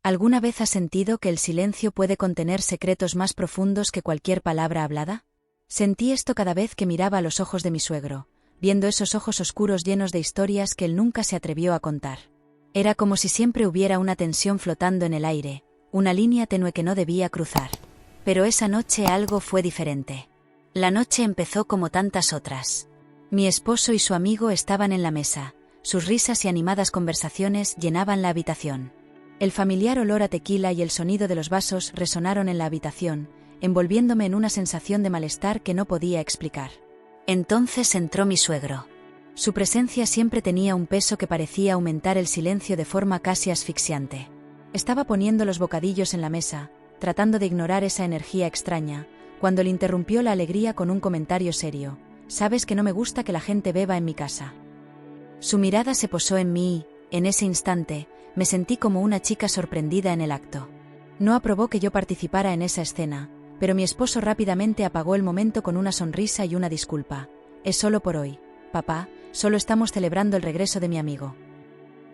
¿Alguna vez has sentido que el silencio puede contener secretos más profundos que cualquier palabra hablada? Sentí esto cada vez que miraba a los ojos de mi suegro, viendo esos ojos oscuros llenos de historias que él nunca se atrevió a contar. Era como si siempre hubiera una tensión flotando en el aire, una línea tenue que no debía cruzar. Pero esa noche algo fue diferente. La noche empezó como tantas otras. Mi esposo y su amigo estaban en la mesa, sus risas y animadas conversaciones llenaban la habitación. El familiar olor a tequila y el sonido de los vasos resonaron en la habitación, envolviéndome en una sensación de malestar que no podía explicar. Entonces entró mi suegro. Su presencia siempre tenía un peso que parecía aumentar el silencio de forma casi asfixiante. Estaba poniendo los bocadillos en la mesa, tratando de ignorar esa energía extraña, cuando le interrumpió la alegría con un comentario serio. «Sabes que no me gusta que la gente beba en mi casa». Su mirada se posó en mí y, en ese instante, me sentí como una chica sorprendida en el acto. No aprobó que yo participara en esa escena, pero mi esposo rápidamente apagó el momento con una sonrisa y una disculpa. «Es solo por hoy, papá, solo estamos celebrando el regreso de mi amigo».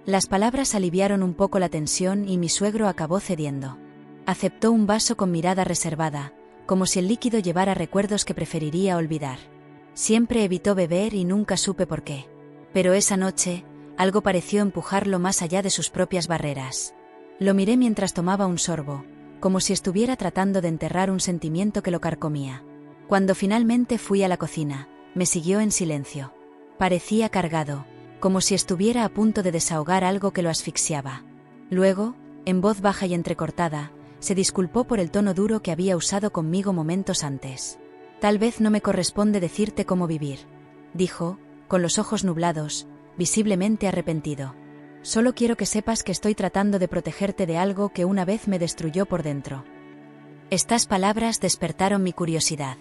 Las palabras aliviaron un poco la tensión y mi suegro acabó cediendo. Aceptó un vaso con mirada reservada, como si el líquido llevara recuerdos que preferiría olvidar. Siempre evitó beber y nunca supe por qué. Pero esa noche, algo pareció empujarlo más allá de sus propias barreras. Lo miré mientras tomaba un sorbo, como si estuviera tratando de enterrar un sentimiento que lo carcomía. Cuando finalmente fui a la cocina, me siguió en silencio. Parecía cargado, como si estuviera a punto de desahogar algo que lo asfixiaba. Luego, en voz baja y entrecortada, se disculpó por el tono duro que había usado conmigo momentos antes. «Tal vez no me corresponde decirte cómo vivir», dijo, con los ojos nublados, visiblemente arrepentido. «Solo quiero que sepas que estoy tratando de protegerte de algo que una vez me destruyó por dentro». Estas palabras despertaron mi curiosidad.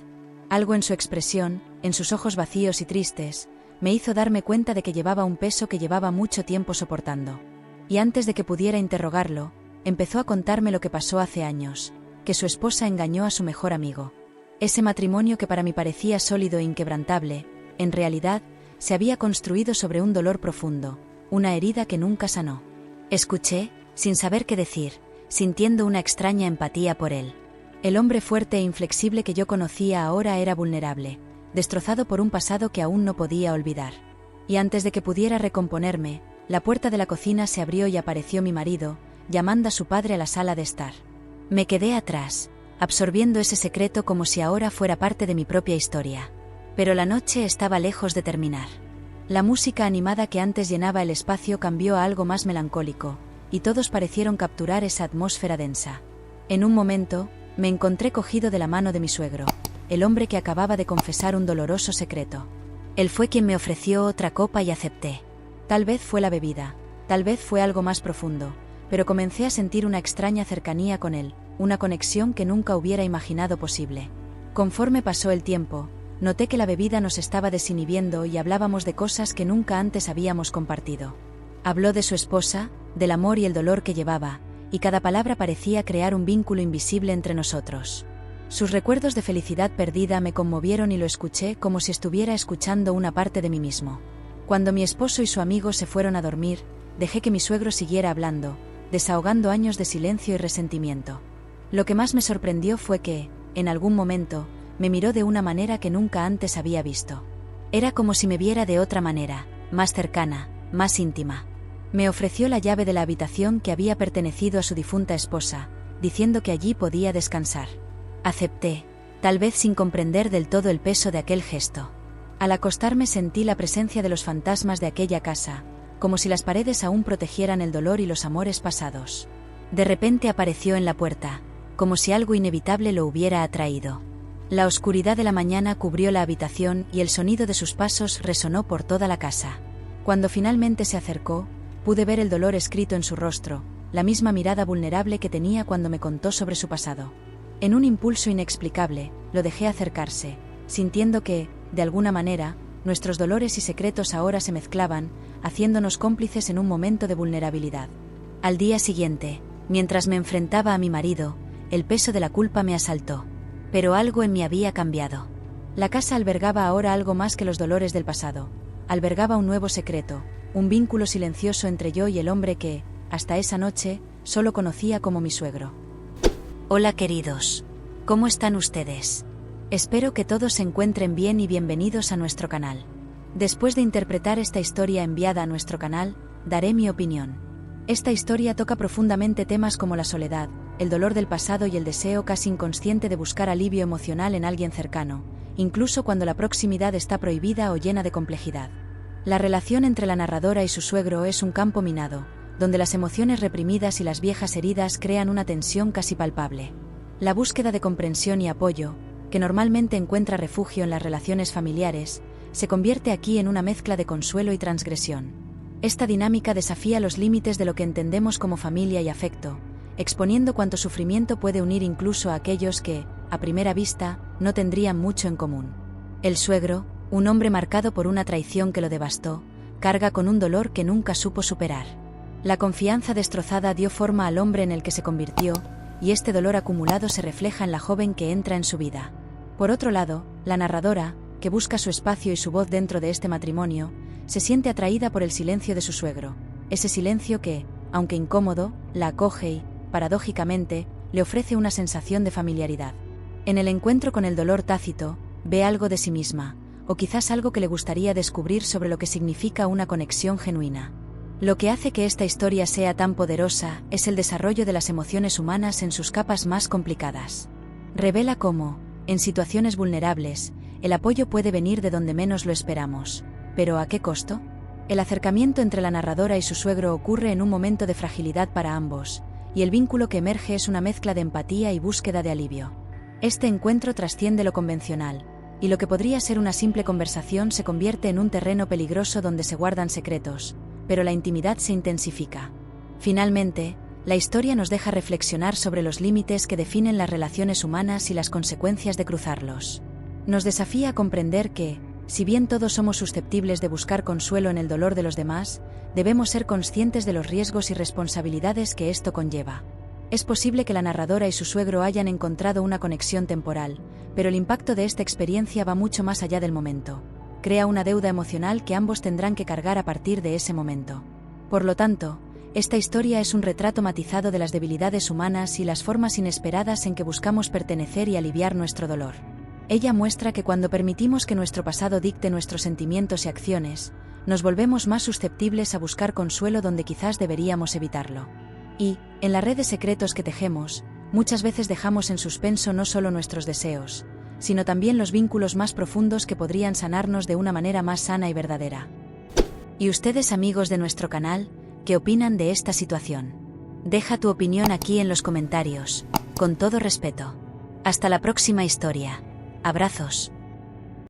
Algo en su expresión, en sus ojos vacíos y tristes, me hizo darme cuenta de que llevaba un peso que llevaba mucho tiempo soportando. Y antes de que pudiera interrogarlo, empezó a contarme lo que pasó hace años, que su esposa engañó a su mejor amigo. Ese matrimonio que para mí parecía sólido e inquebrantable, en realidad, se había construido sobre un dolor profundo, una herida que nunca sanó. Escuché, sin saber qué decir, sintiendo una extraña empatía por él. El hombre fuerte e inflexible que yo conocía ahora era vulnerable, destrozado por un pasado que aún no podía olvidar. Y antes de que pudiera recomponerme, la puerta de la cocina se abrió y apareció mi marido, llamando a su padre a la sala de estar. Me quedé atrás, absorbiendo ese secreto como si ahora fuera parte de mi propia historia. Pero la noche estaba lejos de terminar. La música animada que antes llenaba el espacio cambió a algo más melancólico, y todos parecieron capturar esa atmósfera densa. En un momento, me encontré cogido de la mano de mi suegro, el hombre que acababa de confesar un doloroso secreto. Él fue quien me ofreció otra copa y acepté. Tal vez fue la bebida, tal vez fue algo más profundo, pero comencé a sentir una extraña cercanía con él, una conexión que nunca hubiera imaginado posible. Conforme pasó el tiempo, noté que la bebida nos estaba desinhibiendo y hablábamos de cosas que nunca antes habíamos compartido. Habló de su esposa, del amor y el dolor que llevaba, y cada palabra parecía crear un vínculo invisible entre nosotros. Sus recuerdos de felicidad perdida me conmovieron y lo escuché como si estuviera escuchando una parte de mí mismo. Cuando mi esposo y su amigo se fueron a dormir, dejé que mi suegro siguiera hablando, desahogando años de silencio y resentimiento. Lo que más me sorprendió fue que, en algún momento, me miró de una manera que nunca antes había visto. Era como si me viera de otra manera, más cercana, más íntima. Me ofreció la llave de la habitación que había pertenecido a su difunta esposa, diciendo que allí podía descansar. Acepté, tal vez sin comprender del todo el peso de aquel gesto. Al acostarme sentí la presencia de los fantasmas de aquella casa, como si las paredes aún protegieran el dolor y los amores pasados. De repente apareció en la puerta, como si algo inevitable lo hubiera atraído. La oscuridad de la mañana cubrió la habitación y el sonido de sus pasos resonó por toda la casa. Cuando finalmente se acercó, pude ver el dolor escrito en su rostro, la misma mirada vulnerable que tenía cuando me contó sobre su pasado. En un impulso inexplicable, lo dejé acercarse, sintiendo que, de alguna manera, nuestros dolores y secretos ahora se mezclaban, haciéndonos cómplices en un momento de vulnerabilidad. Al día siguiente, mientras me enfrentaba a mi marido, el peso de la culpa me asaltó. Pero algo en mí había cambiado. La casa albergaba ahora algo más que los dolores del pasado. Albergaba un nuevo secreto, un vínculo silencioso entre yo y el hombre que, hasta esa noche, solo conocía como mi suegro. Hola queridos. ¿Cómo están ustedes? Espero que todos se encuentren bien y bienvenidos a nuestro canal. Después de interpretar esta historia enviada a nuestro canal, daré mi opinión. Esta historia toca profundamente temas como la soledad, el dolor del pasado y el deseo casi inconsciente de buscar alivio emocional en alguien cercano, incluso cuando la proximidad está prohibida o llena de complejidad. La relación entre la narradora y su suegro es un campo minado, donde las emociones reprimidas y las viejas heridas crean una tensión casi palpable. La búsqueda de comprensión y apoyo, que normalmente encuentra refugio en las relaciones familiares, se convierte aquí en una mezcla de consuelo y transgresión. Esta dinámica desafía los límites de lo que entendemos como familia y afecto, exponiendo cuánto sufrimiento puede unir incluso a aquellos que, a primera vista, no tendrían mucho en común. El suegro, un hombre marcado por una traición que lo devastó, carga con un dolor que nunca supo superar. La confianza destrozada dio forma al hombre en el que se convirtió, y este dolor acumulado se refleja en la joven que entra en su vida. Por otro lado, la narradora, que busca su espacio y su voz dentro de este matrimonio, se siente atraída por el silencio de su suegro, ese silencio que, aunque incómodo, la acoge y, paradójicamente, le ofrece una sensación de familiaridad. En el encuentro con el dolor tácito, ve algo de sí misma, o quizás algo que le gustaría descubrir sobre lo que significa una conexión genuina. Lo que hace que esta historia sea tan poderosa es el desarrollo de las emociones humanas en sus capas más complicadas. Revela cómo, en situaciones vulnerables, el apoyo puede venir de donde menos lo esperamos. ¿Pero a qué costo? El acercamiento entre la narradora y su suegro ocurre en un momento de fragilidad para ambos, y el vínculo que emerge es una mezcla de empatía y búsqueda de alivio. Este encuentro trasciende lo convencional, y lo que podría ser una simple conversación se convierte en un terreno peligroso donde se guardan secretos, pero la intimidad se intensifica. Finalmente, la historia nos deja reflexionar sobre los límites que definen las relaciones humanas y las consecuencias de cruzarlos. Nos desafía a comprender que, si bien todos somos susceptibles de buscar consuelo en el dolor de los demás, debemos ser conscientes de los riesgos y responsabilidades que esto conlleva. Es posible que la narradora y su suegro hayan encontrado una conexión temporal, pero el impacto de esta experiencia va mucho más allá del momento. Crea una deuda emocional que ambos tendrán que cargar a partir de ese momento. Por lo tanto, esta historia es un retrato matizado de las debilidades humanas y las formas inesperadas en que buscamos pertenecer y aliviar nuestro dolor. Ella muestra que cuando permitimos que nuestro pasado dicte nuestros sentimientos y acciones, nos volvemos más susceptibles a buscar consuelo donde quizás deberíamos evitarlo. Y, en la red de secretos que tejemos, muchas veces dejamos en suspenso no solo nuestros deseos, sino también los vínculos más profundos que podrían sanarnos de una manera más sana y verdadera. ¿Y ustedes, amigos de nuestro canal, qué opinan de esta situación? Deja tu opinión aquí en los comentarios, con todo respeto. Hasta la próxima historia. Abrazos.